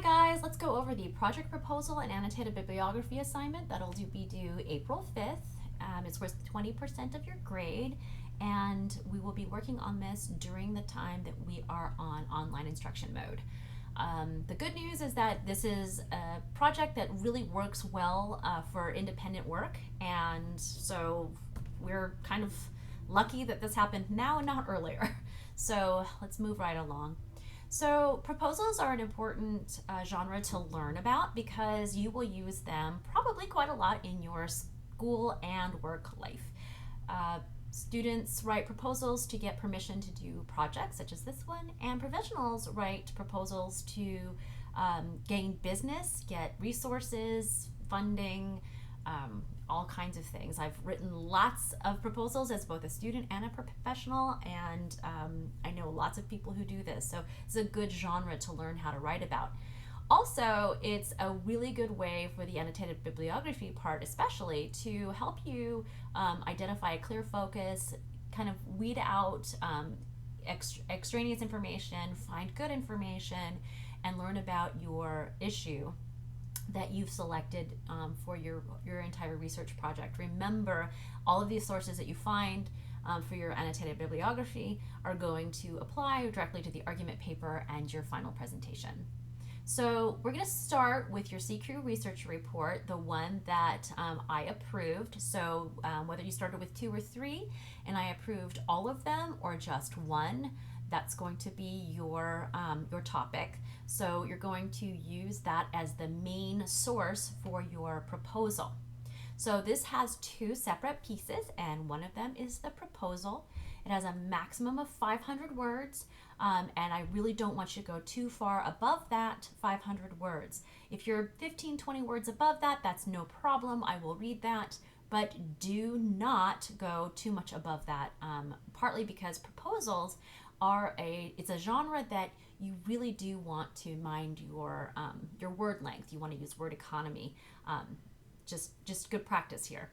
guys, let's go over the project proposal and annotated bibliography assignment that'll be due April 5th. It's worth 20% of your grade, and we will be working on this during the time that we are on online instruction mode. The good news is that this is a project that really works well for independent work, and so we're kind of lucky that this happened now and not earlier. So let's move right along. So proposals are an important genre to learn about because you will use them probably quite a lot in your school and work life. Students write proposals to get permission to do projects such as this one, and professionals write proposals to gain business, get resources, funding, all kinds of things. I've written lots of proposals as both a student and a professional, and I know lots of people who do this, so it's a good genre to learn how to write about. Also, it's a really good way for the annotated bibliography part especially to help you identify a clear focus, kind of weed out extraneous information, find good information, and learn about your issue that you've selected for your entire research project. Remember, all of these sources that you find for your annotated bibliography are going to apply directly to the argument paper and your final presentation. So we're going to start with your CQ research report, the one that I approved. So whether you started with 2 or 3 and I approved all of them or just one, that's going to be your topic. So you're going to use that as the main source for your proposal. So this has 2 separate pieces, and one of them is the proposal. It has a maximum of 500 words, and I really don't want you to go too far above that 500 words. If you're 15-20 words above that, that's no problem. I will read that, but do not go too much above that, partly because proposals it's a genre that you really do want to mind your word length. You want to use word economy. Just good practice here.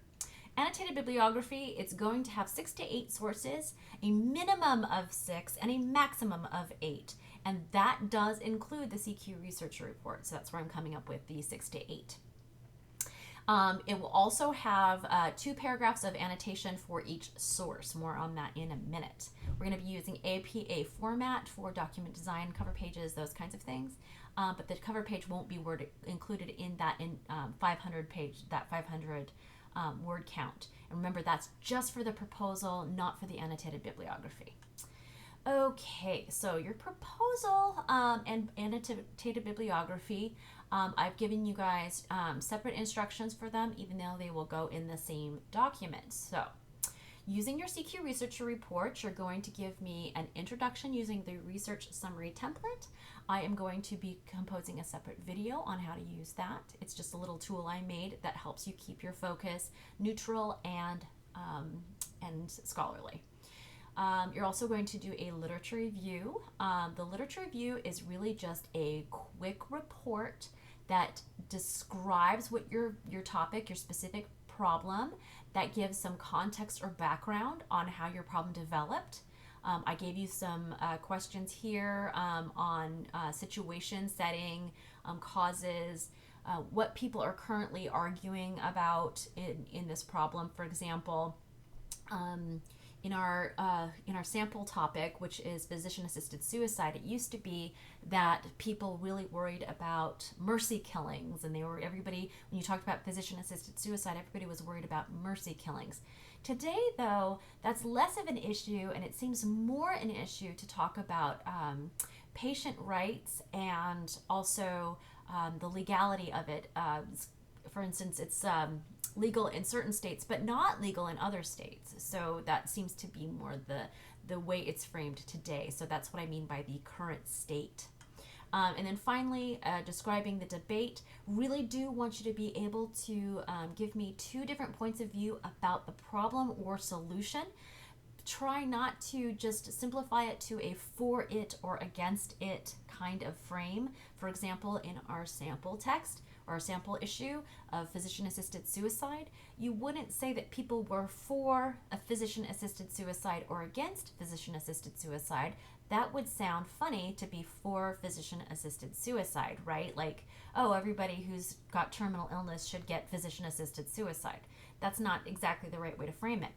Annotated bibliography, it's going to have 6 to 8 sources, a minimum of 6 and a maximum of 8. And that does include the CQ research report. So that's where I'm coming up with the 6 to 8. It will also have 2 paragraphs of annotation for each source. More on that in a minute. We're going to be using APA format for document design, cover pages, those kinds of things. But the cover page won't be included in that 500 word count. And remember, that's just for the proposal, not for the annotated bibliography. Okay, so your proposal and annotated bibliography, I've given you guys separate instructions for them, even though they will go in the same document. So using your CQ researcher report, you're going to give me an introduction using the research summary template. I am going to be composing a separate video on how to use that. It's just a little tool I made that helps you keep your focus neutral and scholarly. You're also going to do a literature review. The literature review is really just a quick report that describes what your topic, your specific problem, that gives some context or background on how your problem developed. I gave you some questions here on situation, setting, causes, what people are currently arguing about in this problem. For example, in our sample topic, which is physician-assisted suicide, it used to be that people really worried about mercy killings, and everybody, when you talked about physician-assisted suicide, everybody was worried about mercy killings. Today, though, that's less of an issue, and it seems more an issue to talk about patient rights and also the legality of it. For instance, it's legal in certain states, but not legal in other states. So that seems to be more the way it's framed today. So that's what I mean by the current state. And then finally, describing the debate. Really do want you to be able to give me 2 different points of view about the problem or solution. Try not to just simplify it to a for it or against it kind of frame. For example, in our sample text or sample issue of physician-assisted suicide, you wouldn't say that people were for a physician-assisted suicide or against physician-assisted suicide. that would sound funny to be for physician-assisted suicide, right? Like, oh, everybody who's got terminal illness should get physician-assisted suicide. That's not exactly the right way to frame it.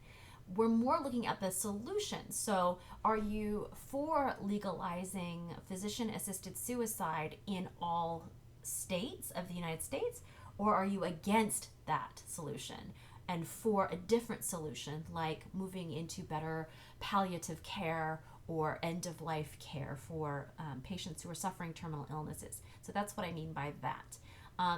We're more looking at the solution. So, are you for legalizing physician-assisted suicide in all states of the United States, or are you against that solution and for a different solution, like moving into better palliative care or end of life care for patients who are suffering terminal illnesses? So that's what I mean by that.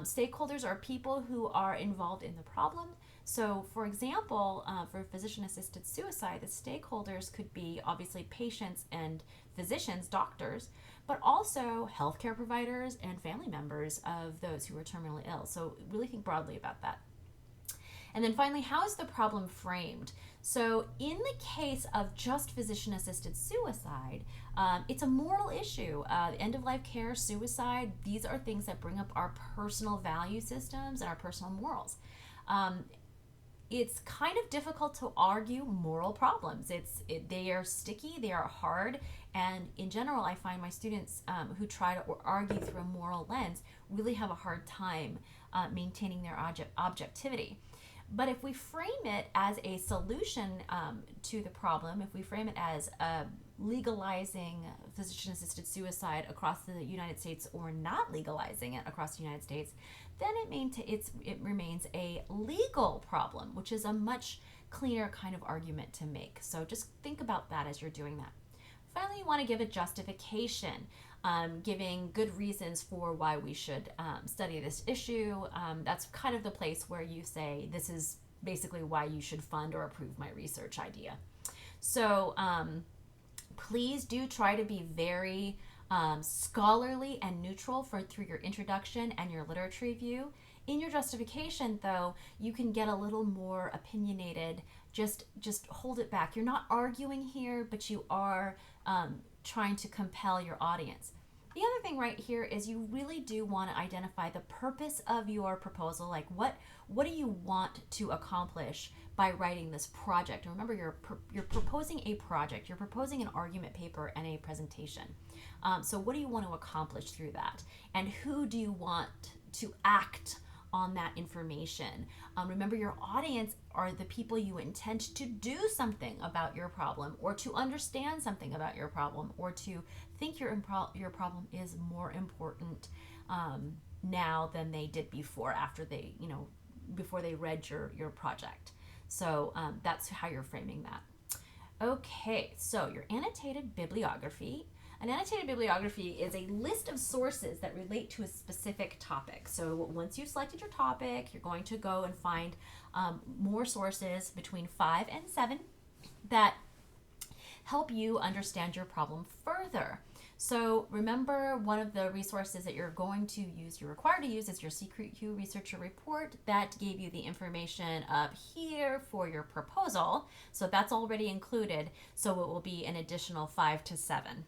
Stakeholders are people who are involved in the problem. So, for example, for physician assisted suicide, the stakeholders could be obviously patients and physicians, doctors, but also healthcare providers and family members of those who are terminally ill. So, really think broadly about that. And then finally, how is the problem framed? So, in the case of just physician assisted suicide, it's a moral issue. End of life care, suicide, these are things that bring up our personal value systems and our personal morals. It's kind of difficult to argue moral problems. They are sticky, they are hard, and in general, I find my students who try to argue through a moral lens really have a hard time maintaining their objectivity. But if we frame it as a solution to the problem, if we frame it as legalizing physician-assisted suicide across the United States or not legalizing it across the United States, then it remains a legal problem, which is a much cleaner kind of argument to make. So just think about that as you're doing that. Finally, you want to give a justification, giving good reasons for why we should study this issue. That's kind of the place where you say, this is basically why you should fund or approve my research idea. So please do try to be very scholarly and neutral through your introduction and your literature review. In your justification, though, you can get a little more opinionated. Just hold it back. You're not arguing here, but you are trying to compel your audience. The other thing right here is you really do want to identify the purpose of your proposal. Like what do you want to accomplish by writing this project? And remember, you're proposing a project. You're proposing an argument paper and a presentation. So what do you want to accomplish through that? And who do you want to act on that information? Remember, your audience are the people you intend to do something about your problem, or to understand something about your problem, or to think your problem is more important now than they did before, before they read your project. So that's how you're framing that. Okay, so your annotated bibliography. An annotated bibliography is a list of sources that relate to a specific topic. So once you've selected your topic, you're going to go and find more sources, between 5 and 7, that help you understand your problem further. So remember, one of the resources that you're required to use is your CQ researcher report. That gave you the information up here for your proposal. So that's already included. So it will be an additional 5 to 7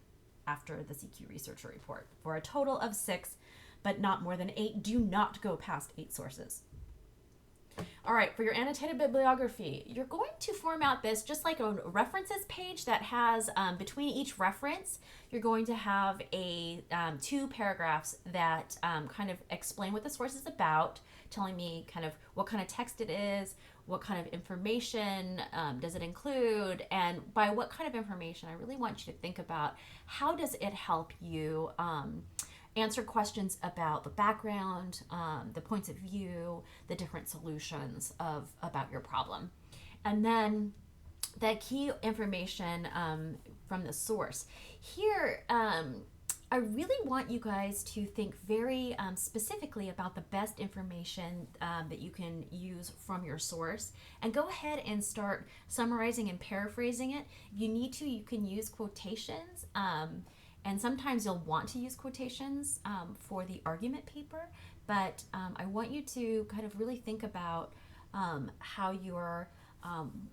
after the CQ researcher report, for a total of 6, but not more than 8. Do not go past 8 sources. All right, for your annotated bibliography, you're going to format this just like a references page that has, between each reference, you're going to have 2 paragraphs that kind of explain what the source is about, telling me kind of what kind of text it is, what kind of information does it include, and by what kind of information, I really want you to think about how does it help you answer questions about the background, the points of view, the different solutions about your problem. And then that key information from the source. Here, I really want you guys to think very specifically about the best information that you can use from your source, and go ahead and start summarizing and paraphrasing it. If you need to, you can use quotations, and sometimes you'll want to use quotations for the argument paper, but I want you to kind of really think about how you're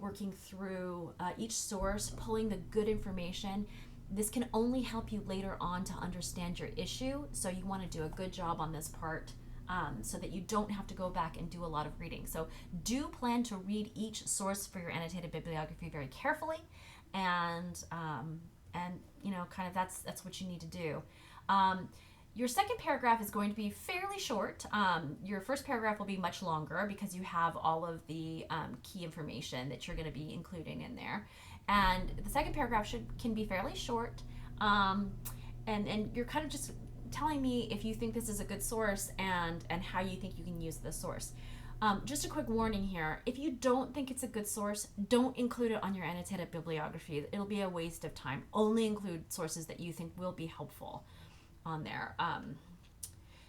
working through each source, pulling the good information. This can only help you later on to understand your issue, so you want to do a good job on this part so that you don't have to go back and do a lot of reading. So do plan to read each source for your annotated bibliography very carefully, and and kind of that's what you need to do. Your second paragraph is going to be fairly short. Your first paragraph will be much longer because you have all of the key information that you're going to be including in there. And the second paragraph can be fairly short. And you're kind of just telling me if you think this is a good source and how you think you can use this source. Just a quick warning here. If you don't think it's a good source, don't include it on your annotated bibliography. It'll be a waste of time. Only include sources that you think will be helpful on there.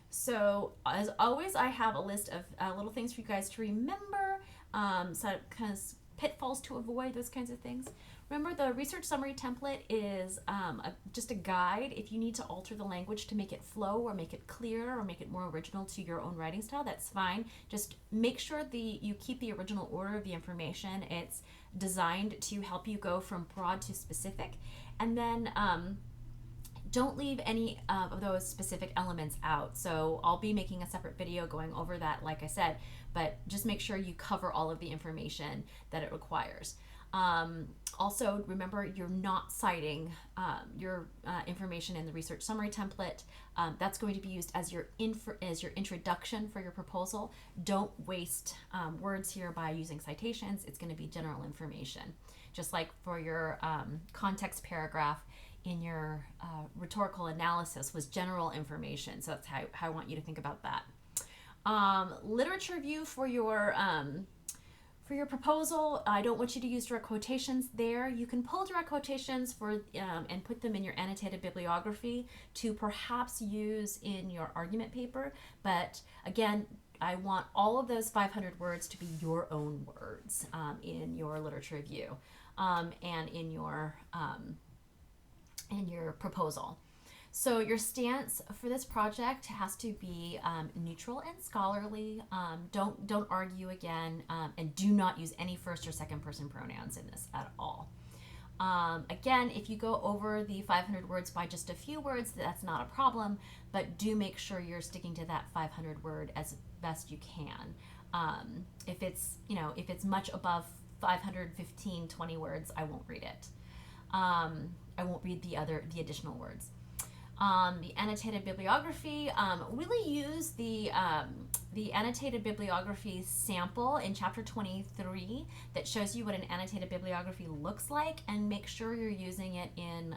So as always, I have a list of little things for you guys to remember, so kind of pitfalls to avoid, those kinds of things. Remember, the research summary template is just a guide. If you need to alter the language to make it flow or make it clear or make it more original to your own writing style, that's fine. Just make sure you keep the original order of the information. It's designed to help you go from broad to specific. And then don't leave any of those specific elements out. So I'll be making a separate video going over that, like I said, but just make sure you cover all of the information that it requires. Also, remember, you're not citing your information in the research summary template. That's going to be used as your introduction for your proposal. Don't waste words here by using citations. It's going to be general information. Just like for your context paragraph in your rhetorical analysis was general information. So that's how I want you to think about that. Literature review for your proposal, I don't want you to use direct quotations there. You can pull direct quotations and put them in your annotated bibliography to perhaps use in your argument paper. But again, I want all of those 500 words to be your own words in your literature review and in your proposal. So your stance for this project has to be neutral and scholarly. Don't argue again, and do not use any first or second person pronouns in this at all. Again, if you go over the 500 words by just a few words, that's not a problem, but do make sure you're sticking to that 500 word as best you can. If it's much above 515, 20 words, I won't read it. I won't read the additional words. The annotated bibliography, really use the annotated bibliography sample in chapter 23 that shows you what an annotated bibliography looks like, and make sure you're using it in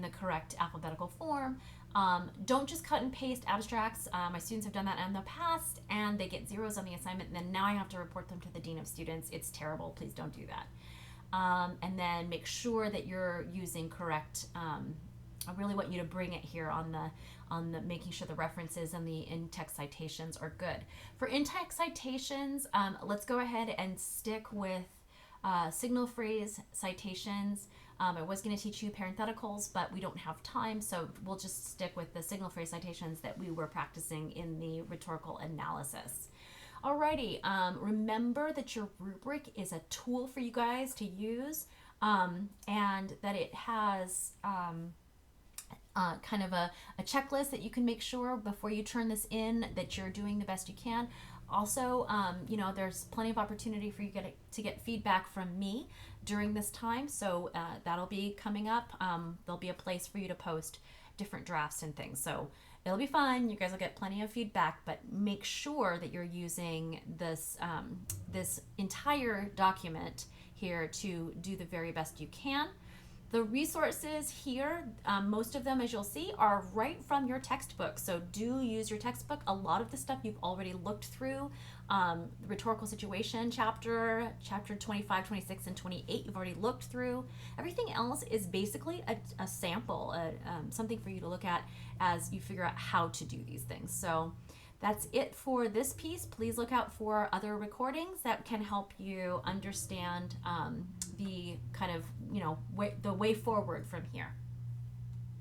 the correct alphabetical form. Don't just cut and paste abstracts. My students have done that in the past and they get zeros on the assignment, and then now I have to report them to the dean of students. It's terrible. Please don't do that. And then make sure that you're using correct. I really want you to bring it here on the making sure the references and the in-text citations are good. For in-text citations, let's go ahead and stick with signal phrase citations. I was going to teach you parentheticals, but we don't have time, so we'll just stick with the signal phrase citations that we were practicing in the rhetorical analysis. Alrighty, remember that your rubric is a tool for you guys to use, and that it has kind of a checklist that you can make sure before you turn this in that you're doing the best you can. Also, there's plenty of opportunity for you to get feedback from me during this time, so that'll be coming up. There'll be a place for you to post different drafts and things, so it'll be fun. You guys will get plenty of feedback, but make sure that you're using this entire document here to do the very best you can. The resources here, most of them, as you'll see, are right from your textbook. So do use your textbook. A lot of the stuff you've already looked through. The rhetorical situation chapter 25, 26, and 28, you've already looked through. Everything else is basically a sample, something for you to look at as you figure out how to do these things. So that's it for this piece. Please look out for other recordings that can help you understand the kind of, the way forward from here.